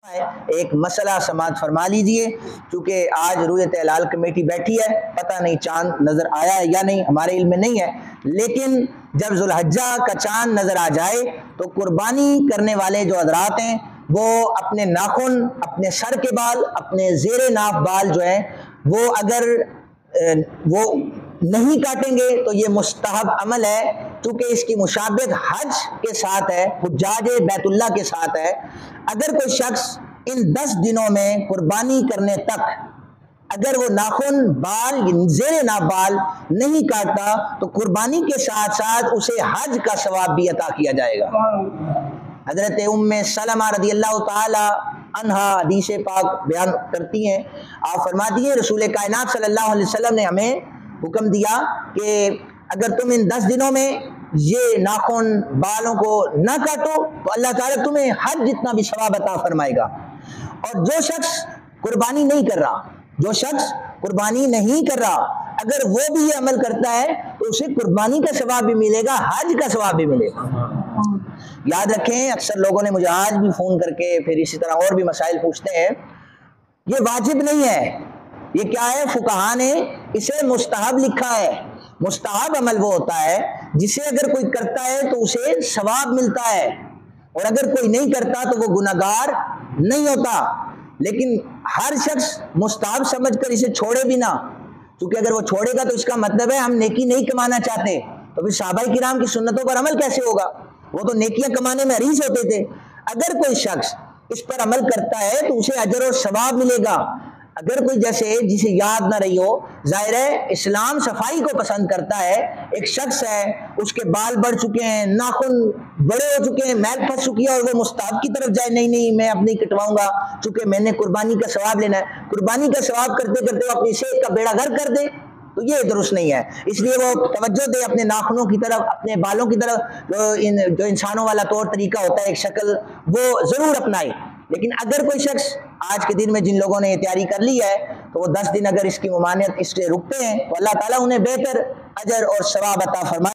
ایک مسئلہ سماعت فرما لیجئے، چونکہ آج رویت ہلال کمیٹی بیٹھی ہے، پتہ نہیں چاند نظر آیا ہے یا نہیں، ہمارے علم میں نہیں ہے، لیکن جب ذو الحجہ کا چاند نظر آ جائے تو قربانی کرنے والے جو حضرات ہیں وہ اپنے ناخن، اپنے سر کے بال، اپنے زیر ناف بال جو ہیں وہ اگر وہ نہیں کاٹیں گے تو یہ مستحب عمل ہے، چونکہ اس کی مشابہت حج کے ساتھ ہے، حجاج بیت اللہ کے ساتھ ہے۔ اگر کوئی شخص ان 10 دنوں میں قربانی کرنے تک اگر وہ ناخن، بال، زیر ناف بال نہیں کاٹتا تو قربانی کے ساتھ ساتھ اسے حج کا ثواب بھی عطا کیا جائے گا۔ حضرت ام سلمہ رضی اللہ تعالی عنہا حدیث پاک بیان کرتی ہیں، آپ فرماتی ہیں رسول کائنات صلی اللہ علیہ وسلم نے ہمیں حکم دیا کہ اگر تم ان 10 دنوں میں یہ ناخن بالوں کو نہ کاٹو تو اللہ تعالیٰ تمہیں حج جتنا بھی ثواب عطا فرمائے گا۔ اور جو شخص قربانی نہیں کر رہا، جو شخص قربانی نہیں کر رہا، اگر وہ بھی یہ عمل کرتا ہے تو اسے قربانی کا ثواب بھی ملے گا، حج کا ثواب بھی ملے گا۔ یاد رکھیں، اکثر لوگوں نے مجھے آج بھی فون کر کے پھر اسی طرح اور بھی مسائل پوچھتے ہیں، یہ واجب نہیں ہے، یہ کیا ہے؟ فقہا نے اسے مستحب لکھا ہے۔ مستحب عمل وہ ہوتا ہے جسے اگر کوئی کرتا ہے تو اسے ثواب ملتا ہے، اور اگر کوئی نہیں کرتا تو وہ گناہگار نہیں ہوتا۔ لیکن ہر شخص مستحب سمجھ کر اسے چھوڑے بھی نہ، کیونکہ اگر وہ چھوڑے گا تو اس کا مطلب ہے ہم نیکی نہیں کمانا چاہتے، تو پھر صحابہ کرام کی سنتوں پر عمل کیسے ہوگا؟ وہ تو نیکیاں کمانے میں حریص ہوتے تھے۔ اگر کوئی شخص اس پر عمل کرتا ہے تو اسے اجر و ثواب ملے گا۔ اگر کوئی جیسے جسے یاد نہ رہی ہو، ظاہر ہے اسلام صفائی کو پسند کرتا ہے، ایک شخص ہے اس کے بال بڑھ چکے ہیں، ناخن بڑے ہو چکے ہیں، میل پھنس چکی ہے اور وہ مستحب کی طرف جائے، نہیں میں اب نہیں کٹواؤں گا چونکہ میں نے قربانی کا ثواب لینا ہے، قربانی کا ثواب کرتے کرتے وہ اپنی صحت کا بیڑا غرق کر دے تو یہ درست نہیں ہے۔ اس لیے وہ توجہ دے اپنے ناخنوں کی طرف، اپنے بالوں کی طرف، جو انسانوں والا طور طریقہ ہوتا ہے ایک شکل، وہ ضرور اپنائے۔ لیکن اگر کوئی شخص آج کے دن میں جن لوگوں نے یہ تیاری کر لی ہے تو وہ 10 دن اگر اس کی ممانعت اس سے رکتے ہیں تو اللہ تعالیٰ انہیں بہتر اجر اور ثواب عطا فرمائے۔